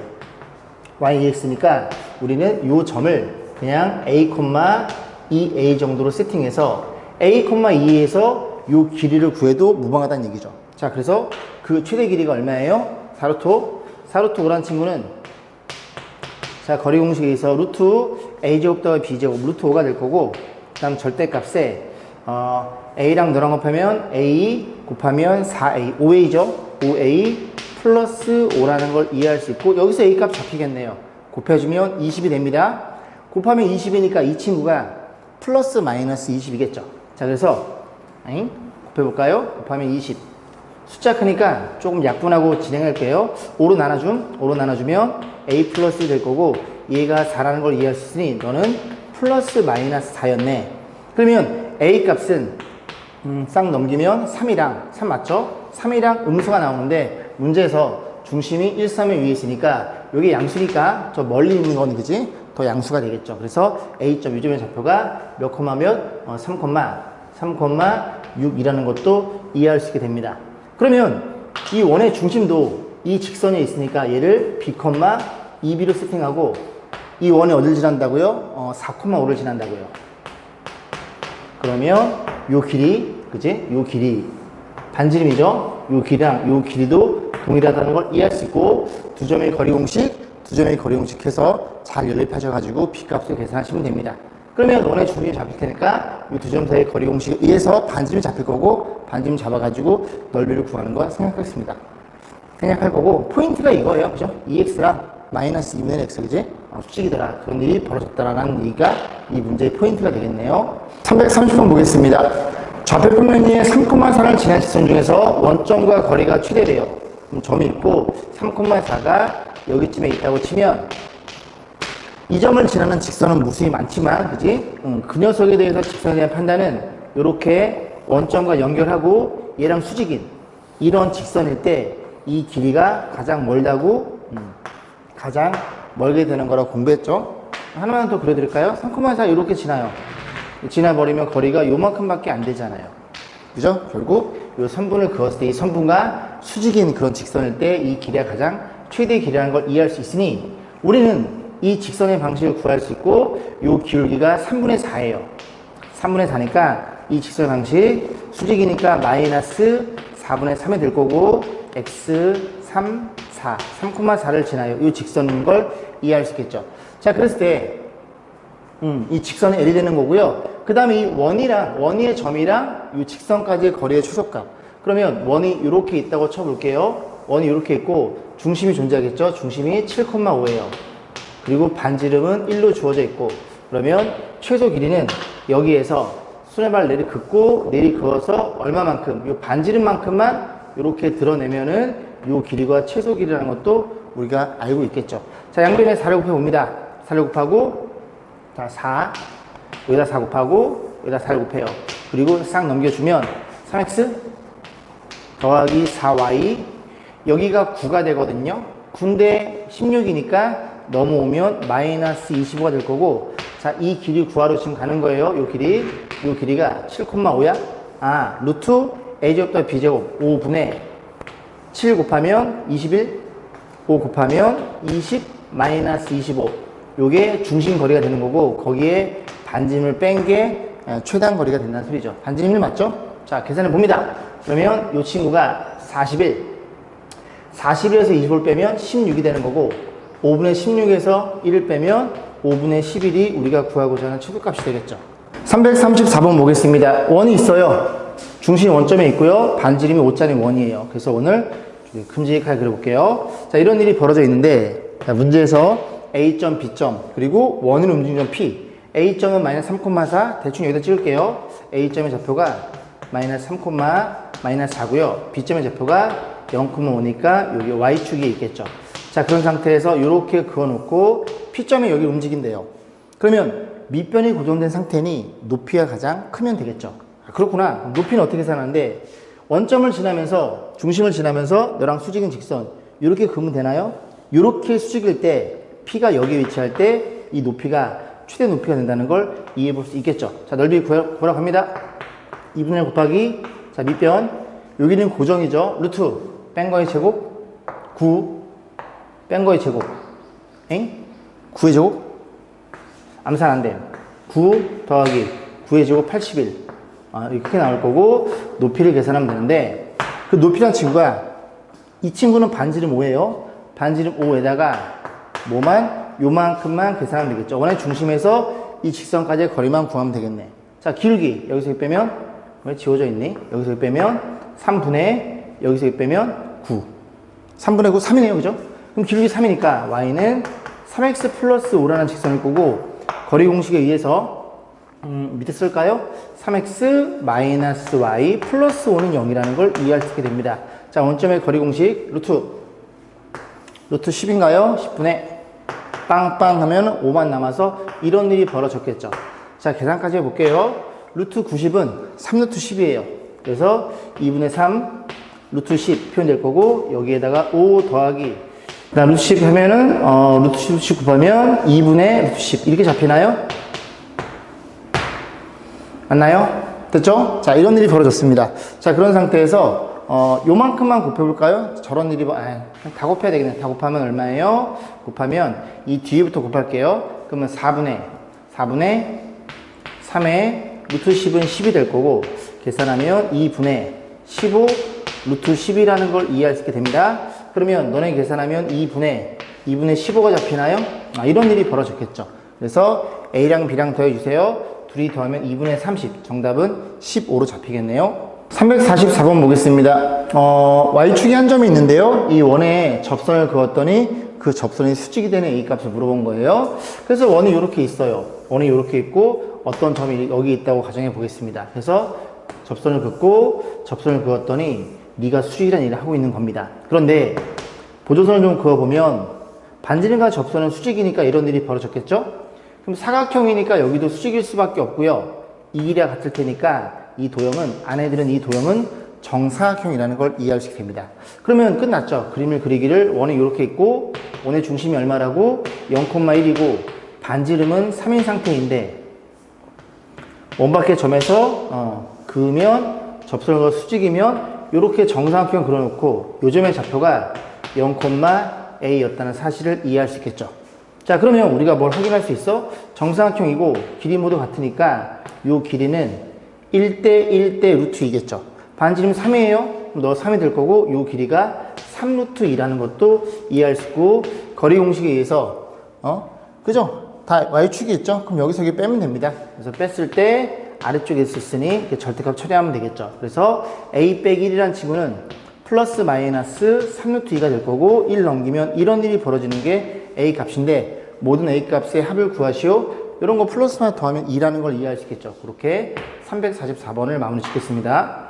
Y EX니까 우리는 요 점을 그냥 A, 2A 정도로 세팅해서 A, 2에서 요 길이를 구해도 무방하다는 얘기죠. 자, 그래서 그 최대 길이가 얼마예요? 4루트 5라는 친구는, 자, 거리 공식에 의해서 루트 A제곱 더하기 B제곱 루트 5가 될 거고, 그 다음 절대값에 A랑 너랑 곱하면 A 곱하면 4A, 5A죠? 5A 플러스 5라는 걸 이해할 수 있고, 여기서 A 값 잡히겠네요. 곱해주면 20이 됩니다. 곱하면 20이니까 이 친구가 플러스 마이너스 20이겠죠. 자, 그래서 곱해볼까요? 곱하면 20. 숫자 크니까 조금 약분하고 진행할게요. 5로 나눠주면 A 플러스 될 거고, 얘가 4라는 걸 이해할 수 있으니 너는 플러스 마이너스 4였네. 그러면 A 값은 싹 넘기면 3 맞죠? 3이랑 음수가 나오는데 문제에서 중심이 1, 3의 위에 있으니까 여기 양수니까 저 멀리 있는 건 그지? 더 양수가 되겠죠. 그래서 A점 요점의 좌표가 몇 콤마 몇? 3,6이라는 것도 이해할 수 있게 됩니다. 그러면 이 원의 중심도 이 직선에 있으니까 얘를 B, 2B로 세팅하고, 이 원이 어딜 지난다고요? 4,5를 지난다고요. 그러면 요 길이, 그지? 요 길이 반지름이죠? 요 길이랑 요 길이도 동일하다는 걸 이해할 수 있고, 두 점의 거리 공식 해서 잘 연립하셔가지고 B값을 계산하시면 됩니다. 그러면 원의 중심이 잡힐 테니까 이 두 점 사이의 거리 공식에 의해서 반지름이 잡힐 거고, 반지름 잡아가지고 넓이를 구하는 거 생각하겠습니다. 생각할 거고, 포인트가 이거예요. 그죠? EX랑 마이너스 2분의 X, 그지? 수직이더라. 그런 일이 벌어졌다라는 얘기가 이 문제의 포인트가 되겠네요. 330번 보겠습니다. 좌표 평면의 3,4를 지난 직선 중에서 원점과 거리가 최대래요. 그럼 점이 있고 3,4가 여기쯤에 있다고 치면, 이 점을 지나는 직선은 무수히 많지만, 그지? 그 녀석에 대해서 직선에 대한 판단은 이렇게 원점과 연결하고 얘랑 수직인 이런 직선일 때 이 길이가 가장 멀다고 가장 멀게 되는 거라고 공부했죠. 하나만 더 그려드릴까요? 3,4 이렇게 지나요. 지나버리면 거리가 요만큼밖에 안 되잖아요. 그죠? 결국 이 선분을 그었을 때 이 선분과 수직인 그런 직선일 때 이 길이가 가장 최대 길이라는 걸 이해할 수 있으니 우리는 이 직선의 방식을 구할 수 있고 이 기울기가 3분의 4예요. 3분의 4니까 이 직선 방식 수직이니까 마이너스 4분의 3이 될 거고 x 3, 4, 3,4를 지나요. 이 직선인 걸 이해할 수 있겠죠. 자, 그랬을 때 이 직선이 L이 되는 거고요. 그 다음에 이 원의 점이랑 이 직선까지의 거리의 최소값. 그러면 원이 이렇게 있다고 쳐볼게요. 원이 이렇게 있고 중심이 존재하겠죠. 중심이 7,5예요. 그리고 반지름은 1로 주어져 있고 그러면 최소 길이는 여기에서 수뇌발 내리 긋고 내리 그어서 얼마만큼 이 반지름만큼만 이렇게 드러내면은 이 길이가 최소 길이라는 것도 우리가 알고 있겠죠. 자, 양변에 4를 곱해 봅니다. 4를 곱하고 자, 4 여기다 4 곱하고 여기다 4를 곱해요. 그리고 싹 넘겨주면 3x 더하기 4y 여기가 9가 되거든요. 9인데 16이니까 넘어오면 마이너스 25가 될 거고 자, 이 길이 구하러 지금 가는 거예요. 이 길이가 7,5야? 아, 루트 a제곱 더하기 b제곱 5분의 7 곱하면 21 5 곱하면 20 마이너스 25 요게 중심 거리가 되는 거고 거기에 반지름을 뺀 게 최단 거리가 된다는 소리죠. 반지름 1 맞죠? 자, 계산해 봅니다. 그러면 이 친구가 41 41에서 25를 빼면 16이 되는 거고 5분의 16에서 1을 빼면 5분의 11이 우리가 구하고자 하는 최소값이 되겠죠. 334번 보겠습니다. 원이 있어요. 중심이 원점에 있고요. 반지름이 5짜리 원이에요. 그래서 오늘 큼직하게 그려볼게요. 자, 이런 일이 벌어져 있는데 자, 문제에서 A점, B점, 그리고 원으로 움직이는 점 P. A점은 마이너스 3,4, 대충 여기다 찍을게요. A점의 좌표가 마이너스 3, 마이너스 4고요. B점의 좌표가 0,5니까 여기 Y축이 있겠죠. 자, 그런 상태에서 이렇게 그어놓고 P점이 여기 움직인대요. 그러면 밑변이 고정된 상태니 높이가 가장 크면 되겠죠. 그렇구나. 높이는 어떻게 계산하는데 원점을 지나면서 중심을 지나면서 너랑 수직인 직선 이렇게 그으면 되나요? 이렇게 수직일 때 P가 여기 위치할 때 이 높이가 최대 높이가 된다는 걸 이해해 볼 수 있겠죠. 자, 넓이 구하러 갑니다. 2분의 1 곱하기 자, 밑변 여기는 고정이죠. 루트 뺀 거의 제곱 9 뺀 거의 제곱 9의 제곱 암산 안 됨. 9 더하기 9의 제곱 81 이렇게 나올 거고 높이를 계산하면 되는데 그 높이란 친구가 이 친구는 반지름 5예요. 반지름 5에다가 뭐만 요만큼만 계산하면 되겠죠. 원의 중심에서 이 직선까지의 거리만 구하면 되겠네. 자, 기울기 여기서 빼면 왜 지워져 있니? 여기서 빼면 3분의 여기서 빼면 9 3분의 9 3이네요. 그죠? 그럼 기울기 3이니까 y는 3x 플러스 5라는 직선일 거고 거리 공식에 의해서 밑에 쓸까요? 3x 마이너스 y 플러스 5는 0이라는 걸 이해할 수 있게 됩니다. 자, 원점의 거리 공식 루트 10인가요? 10분의 빵빵 하면 5만 남아서 이런 일이 벌어졌겠죠. 자, 계산까지 해볼게요. 루트 90은 3루트 10이에요. 그래서 2분의 3 루트 10 표현될 거고 여기에다가 5 더하기 그다음 루트 10 하면은 루트 10 곱하면 2분의 루트 10 이렇게 잡히나요? 맞나요? 됐죠? 자, 이런 일이 벌어졌습니다. 자, 그런 상태에서 요만큼만 곱해볼까요? 저런 일이 다 곱해야 되겠네. 다 곱하면 얼마예요? 곱하면 이 뒤에부터 곱할게요. 그러면 4분의 3에 루트 10은 10이 될 거고 계산하면 2분의 15 루트 10이라는 걸 이해할 수 있게 됩니다. 그러면 너네 계산하면 2분의 15가 잡히나요? 이런 일이 벌어졌겠죠. 그래서 A랑 B랑 더해주세요. 둘이 더하면 2분의 30. 정답은 15로 잡히겠네요. 344번 보겠습니다. Y축이 한 점이 있는데요. 이 원에 접선을 그었더니 그 접선이 수직이 되는 A값을 물어본 거예요. 그래서 원이 이렇게 있어요. 원이 이렇게 있고 어떤 점이 여기 있다고 가정해 보겠습니다. 그래서 접선을 긋고 접선을 그었더니 네가 수직이라는 일을 하고 있는 겁니다. 그런데 보조선을 좀 그어보면 반지름과 접선은 수직이니까 이런 일이 벌어졌겠죠? 그럼 사각형이니까 여기도 수직일 수밖에 없고요. 이 길이가 같을 테니까 이 도형은 안에 들은 이 도형은 정사각형이라는 걸 이해할 수 있게 됩니다. 그러면 끝났죠. 그림을 그리기를 원이 이렇게 있고 원의 중심이 얼마라고? 0,1이고 반지름은 3인 상태인데 원박의 점에서 그으면 접선과 수직이면 이렇게 정사각형 그려놓고 요점의 좌표가 0,a였다는 사실을 이해할 수 있겠죠. 자, 그러면 우리가 뭘 확인할 수 있어? 정사각형이고 길이 모두 같으니까 요 길이는 1대 1대 루트 2겠죠. 반지름 3이에요. 그럼 너 3이 될 거고 요 길이가 3루트 2라는 것도 이해할 수 있고 거리 공식에 의해서 그죠? 다 y축이 있죠? 그럼 여기서 이렇게 빼면 됩니다. 그래서 뺐을 때 아래쪽에 있으니 이렇게 절대값 처리하면 되겠죠. 그래서 a 빼기 1이라는 친구는 플러스 마이너스 3루트 2가 될 거고 1 넘기면 이런 일이 벌어지는 게 a 값인데 모든 a 값의 합을 구하시오. 이런 거 플러스 마이너스 더하면 2라는 걸 이해할 수 있겠죠. 그렇게 344번을 마무리 짓겠습니다.